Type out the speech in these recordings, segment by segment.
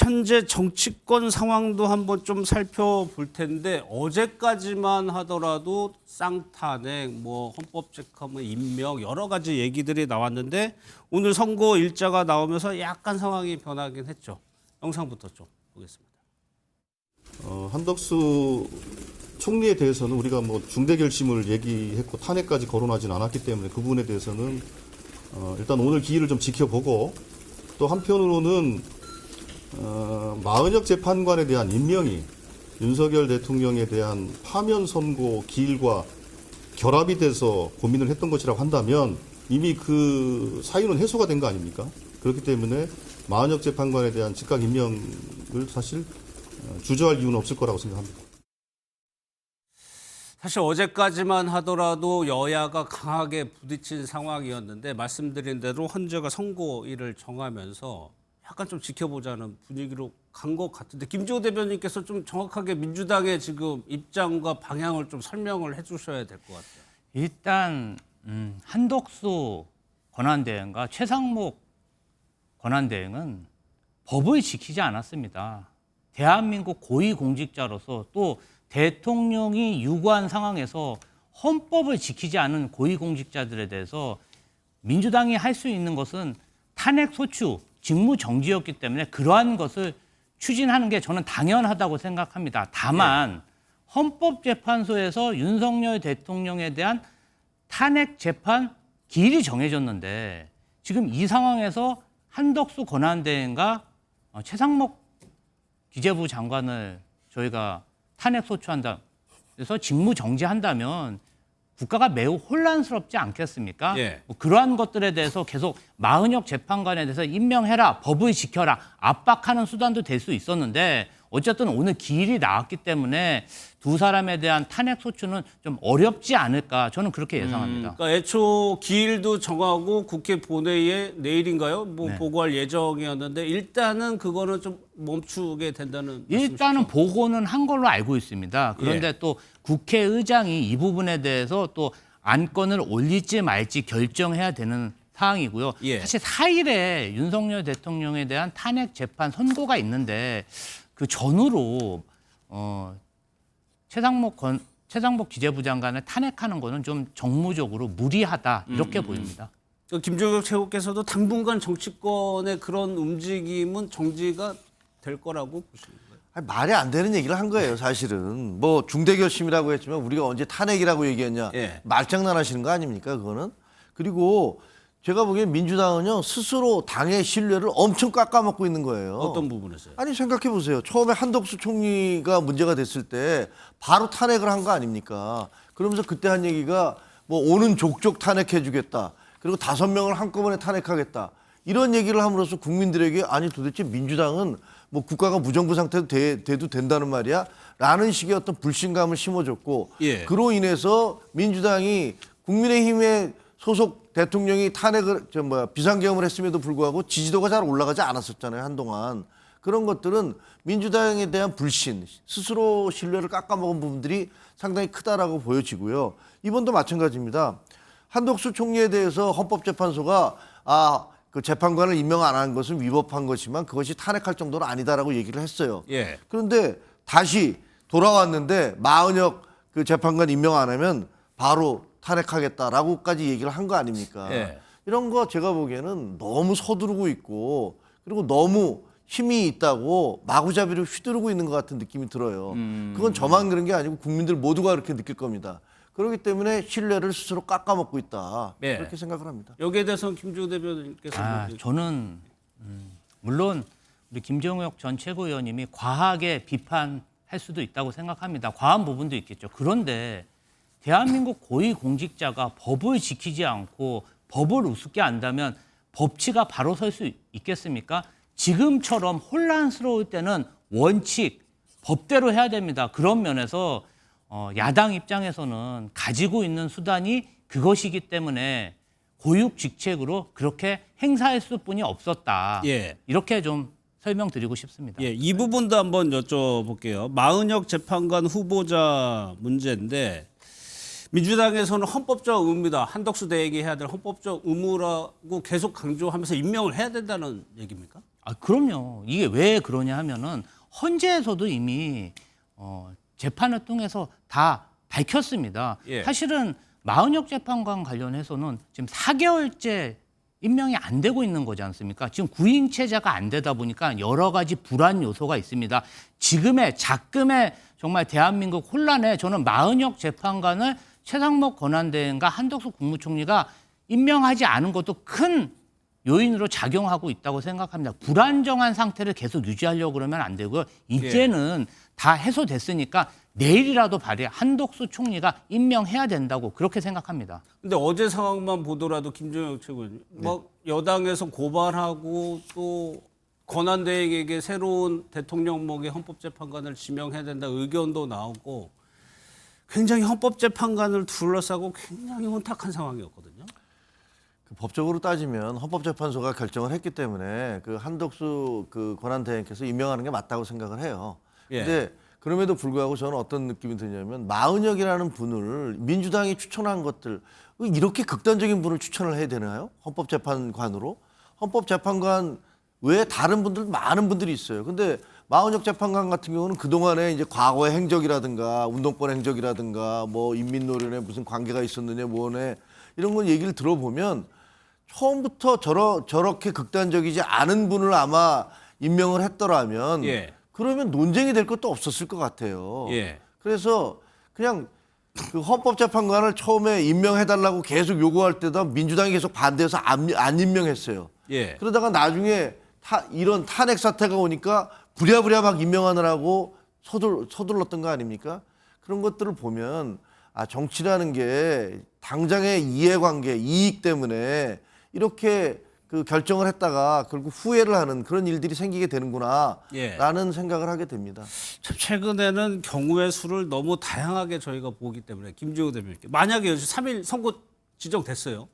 현재 정치권 상황도 한번 좀 살펴볼 텐데 어제까지만 하더라도 쌍탄핵, 뭐 헌법재판관 임명 여러 가지 얘기들이 나왔는데 오늘 선고 일자가 나오면서 약간 상황이 변하긴 했죠. 영상부터 좀 보겠습니다. 한덕수 총리에 대해서는 우리가 뭐 중대 결심을 얘기했고 탄핵까지 거론하지는 않았기 때문에 그 부분에 대해서는 일단 오늘 기일을 좀 지켜보고 또 한편으로는 마은혁 재판관에 대한 임명이 윤석열 대통령에 대한 파면 선고 기일과 결합이 돼서 고민을 했던 것이라고 한다면 이미 그 사유는 해소가 된 거 아닙니까? 그렇기 때문에 마은혁 재판관에 대한 즉각 임명을 사실 주저할 이유는 없을 거라고 생각합니다. 사실 어제까지만 하더라도 여야가 강하게 부딪힌 상황이었는데 말씀드린 대로 헌재가 선고일을 정하면서 약간 좀 지켜보자는 분위기로 간 것 같은데 김지호 대변인께서 좀 정확하게 민주당의 지금 입장과 방향을 좀 설명을 해주셔야 될 것 같아요. 일단 한덕수 권한대행과 최상목 권한대행은 법을 지키지 않았습니다. 대한민국 고위공직자로서 또 대통령이 유구한 상황에서 헌법을 지키지 않은 고위공직자들에 대해서 민주당이 할 수 있는 것은 탄핵 소추, 직무 정지였기 때문에 그러한 것을 추진하는 게 저는 당연하다고 생각합니다. 다만 헌법재판소에서 윤석열 대통령에 대한 탄핵 재판 기일이 정해졌는데 지금 이 상황에서 한덕수 권한대행과 최상목 기재부 장관을 저희가 탄핵 소추한다. 그래서 직무 정지한다면 국가가 매우 혼란스럽지 않겠습니까? 예. 뭐 그러한 것들에 대해서 계속 마은혁 재판관에 대해서 임명해라, 법을 지켜라, 압박하는 수단도 될 수 있었는데 어쨌든 오늘 기일이 나왔기 때문에 두 사람에 대한 탄핵 소추는 좀 어렵지 않을까 저는 그렇게 예상합니다. 그러니까 애초 기일도 정하고 국회 본회의에 내일인가요? 뭐 네. 보고할 예정이었는데 일단은 그거는 좀 멈추게 된다는 일단은 말씀이시죠? 보고는 한 걸로 알고 있습니다. 그런데 또 국회의장이 이 부분에 대해서 또 안건을 올릴지 말지 결정해야 되는 사항이고요. 예. 사실 4일에 윤석열 대통령에 대한 탄핵 재판 선고가 있는데 그 전후로 최상목 기재부 장관을 탄핵하는 거는 좀 정무적으로 무리하다 이렇게 보입니다. 김종혁 최고께서도 당분간 정치권의 그런 움직임은 정지가 될 거라고 보시는 거예요? 아니, 말이 안 되는 얘기를 한 거예요, 사실은. 뭐 중대 결심이라고 했지만 우리가 언제 탄핵이라고 얘기했냐. 예. 말장난하시는 거 아닙니까, 그거는? 그리고 제가 보기엔 민주당은요, 스스로 당의 신뢰를 엄청 깎아먹고 있는 거예요. 어떤 부분에서요? 아니, 생각해 보세요. 처음에 한덕수 총리가 문제가 됐을 때 바로 탄핵을 한 거 아닙니까? 그러면서 그때 한 얘기가 뭐 오는 족족 탄핵해 주겠다. 그리고 5명을 한꺼번에 탄핵하겠다. 이런 얘기를 함으로써 국민들에게 아니 도대체 민주당은 뭐 국가가 무정부 상태도 돼도 된다는 말이야? 라는 식의 어떤 불신감을 심어줬고 예. 그로 인해서 민주당이 국민의힘의 소속 대통령이 탄핵을 비상계엄을 했음에도 불구하고 지지도가 잘 올라가지 않았었잖아요, 한동안. 그런 것들은 민주당에 대한 불신, 스스로 신뢰를 깎아먹은 부분들이 상당히 크다라고 보여지고요. 이번도 마찬가지입니다. 한덕수 총리에 대해서 헌법재판소가 그 재판관을 임명 안 한 것은 위법한 것이지만 그것이 탄핵할 정도는 아니다라고 얘기를 했어요. 예. 그런데 다시 돌아왔는데 마은혁 그 재판관 임명 안 하면 바로 탄핵하겠다라고까지 얘기를 한 거 아닙니까? 예. 이런 거 제가 보기에는 너무 서두르고 있고 그리고 너무 힘이 있다고 마구잡이로 휘두르고 있는 것 같은 느낌이 들어요. 그건 저만 그런 게 아니고 국민들 모두가 그렇게 느낄 겁니다. 그렇기 때문에 신뢰를 스스로 깎아먹고 있다. 예. 그렇게 생각을 합니다. 여기에 대해서는 김지호 대변인께서 저는 물론 우리 김정혁 전 최고위원님이 과하게 비판할 수도 있다고 생각합니다. 과한 부분도 있겠죠. 그런데 대한민국 고위공직자가 법을 지키지 않고 법을 우습게 안다면 법치가 바로 설 수 있겠습니까? 지금처럼 혼란스러울 때는 원칙, 법대로 해야 됩니다. 그런 면에서 야당 입장에서는 가지고 있는 수단이 그것이기 때문에 고육직책으로 그렇게 행사했을 뿐이 없었다. 예. 이렇게 좀 설명드리고 싶습니다. 예, 이 부분도 한번 여쭤볼게요. 마은혁 재판관 후보자 문제인데 민주당에서는 헌법적 의무다. 한덕수 대행이 해야 될 헌법적 의무라고 계속 강조하면서 임명을 해야 된다는 얘기입니까? 아, 그럼요. 이게 왜 그러냐 하면은 헌재에서도 이미 재판을 통해서 다 밝혔습니다. 예. 사실은 마은혁 재판관 관련해서는 지금 4개월째 임명이 안 되고 있는 거지 않습니까? 지금 구인 체제가 안 되다 보니까 여러 가지 불안 요소가 있습니다. 지금의 작금의 정말 대한민국 혼란에 저는 마은혁 재판관을 최상목 권한대행과 한덕수 국무총리가 임명하지 않은 것도 큰 요인으로 작용하고 있다고 생각합니다. 불안정한 상태를 계속 유지하려고 그러면 안 되고요. 이제는 다 해소됐으니까 내일이라도 한덕수 총리가 임명해야 된다고 그렇게 생각합니다. 근데 어제 상황만 보더라도 김종혁 최고위원 막 여당에서 고발하고 또 권한대행에게 새로운 대통령목의 헌법재판관을 지명해야 된다 의견도 나오고 굉장히 헌법재판관을 둘러싸고 굉장히 혼탁한 상황이었거든요. 그 법적으로 따지면 헌법재판소가 결정을 했기 때문에 그 한덕수 그 권한대행께서 임명하는 게 맞다고 생각을 해요. 예. 근데 그럼에도 불구하고 저는 어떤 느낌이 드냐면 마은혁이라는 분을 민주당이 추천한 것들 이렇게 극단적인 분을 추천을 해야 되나요? 헌법재판관으로? 헌법재판관 외에 다른 분들 많은 분들이 있어요. 근데 마은혁 재판관 같은 경우는 그동안에 이제 과거의 행적이라든가 운동권 행적이라든가 뭐 인민노련에 무슨 관계가 있었느냐 뭐네 이런 건 얘기를 들어보면 처음부터 저렇게 극단적이지 않은 분을 아마 임명을 했더라면 예. 그러면 논쟁이 될 것도 없었을 것 같아요. 예. 그래서 그냥 그 헌법재판관을 처음에 임명해달라고 계속 요구할 때도 민주당이 계속 반대해서 안 임명했어요. 예. 그러다가 나중에 이런 탄핵 사태가 오니까 부랴부랴 막 임명하느라고 서둘렀던 거 아닙니까? 그런 것들을 보면 정치라는 게 당장의 이해관계, 이익 때문에 이렇게 그 결정을 했다가 결국 후회를 하는 그런 일들이 생기게 되는구나라는 생각을 하게 됩니다. 참 최근에는 경우의 수를 너무 다양하게 저희가 보기 때문에 김종우 대변인께 만약에 3일 선고 지정됐어요.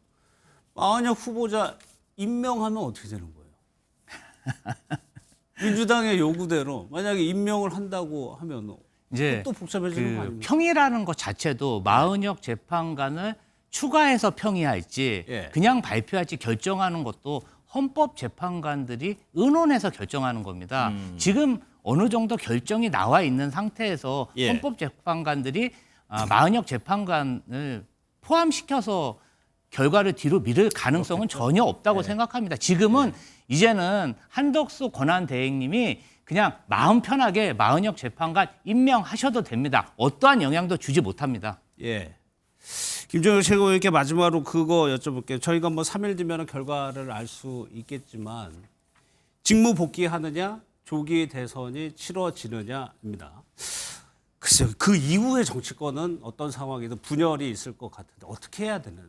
마은혁 후보자 임명하면 어떻게 되는 거예요? 민주당의 요구대로 만약에 임명을 한다고 하면 이제 또 복잡해지는 거 아닙니까? 평이라는 것 자체도 마은혁 재판관을 추가해서 평의할지 예. 그냥 발표할지 결정하는 것도 헌법재판관들이 의논해서 결정하는 겁니다. 지금 어느 정도 결정이 나와 있는 상태에서 예. 헌법재판관들이 마은혁 재판관을 포함시켜서 결과를 뒤로 미룰 가능성은 전혀 없다고 생각합니다. 지금은 이제는 한덕수 권한대행님이 그냥 마음 편하게 마은혁 재판관 임명하셔도 됩니다. 어떠한 영향도 주지 못합니다. 예. 김종혁 최고위원께 마지막으로 그거 여쭤볼게요. 저희가 뭐 3일 뒤면 결과를 알 수 있겠지만 직무 복귀하느냐, 조기 대선이 치러지느냐입니다. 글쎄요, 그 이후의 정치권은 어떤 상황이든 분열이 있을 것 같은데 어떻게 해야 되는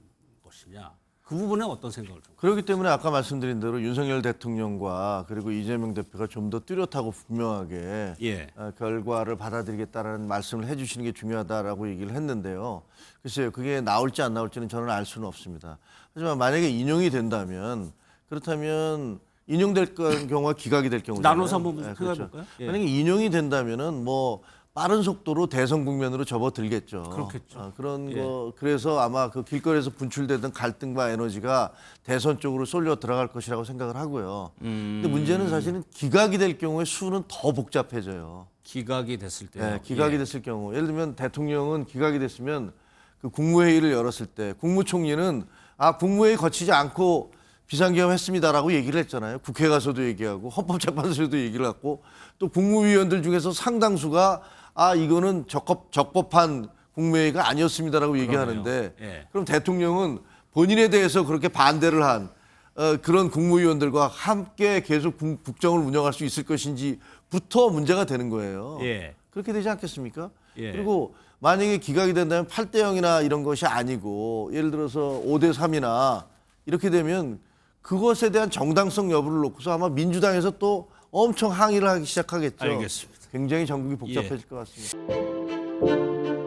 것이냐. 그 부분에 어떤 생각을 좀. 그렇기 때문에 아까 말씀드린 대로 윤석열 대통령과 그리고 이재명 대표가 좀 더 뚜렷하고 분명하게 예. 결과를 받아들이겠다라는 말씀을 해주시는 게 중요하다라고 얘기를 했는데요. 글쎄요, 그게 나올지 안 나올지는 저는 알 수는 없습니다. 하지만 만약에 인용이 된다면 그렇다면 인용될 경우가 기각이 될 경우잖아요. 나눠서 한번 네, 생각해볼까요? 예. 만약에 인용이 된다면은 뭐 빠른 속도로 대선 국면으로 접어들겠죠. 그렇겠죠. 그런 거 그래서 아마 그 길거리에서 분출되던 갈등과 에너지가 대선 쪽으로 쏠려 들어갈 것이라고 생각을 하고요. 근데 문제는 사실은 기각이 될 경우에 수는 더 복잡해져요. 기각이 됐을 때. 네, 기각이 됐을 경우, 예를 들면 대통령은 기각이 됐으면 그 국무회의를 열었을 때 국무총리는 국무회의 거치지 않고 비상계엄했습니다라고 얘기를 했잖아요. 국회 가서도 얘기하고 헌법재판소에도 얘기를 했고 또 국무위원들 중에서 상당수가 이거는 적법한 국무회의가 아니었습니다라고 얘기하는데 예. 그럼 대통령은 본인에 대해서 그렇게 반대를 한 그런 국무위원들과 함께 계속 국정을 운영할 수 있을 것인지부터 문제가 되는 거예요. 예. 그렇게 되지 않겠습니까? 예. 그리고 만약에 기각이 된다면 8대 0이나 이런 것이 아니고 예를 들어서 5대 3이나 이렇게 되면 그것에 대한 정당성 여부를 놓고서 아마 민주당에서 또 엄청 항의를 하기 시작하겠죠. 알겠습니다. 굉장히 전국이 복잡해질 것 같습니다.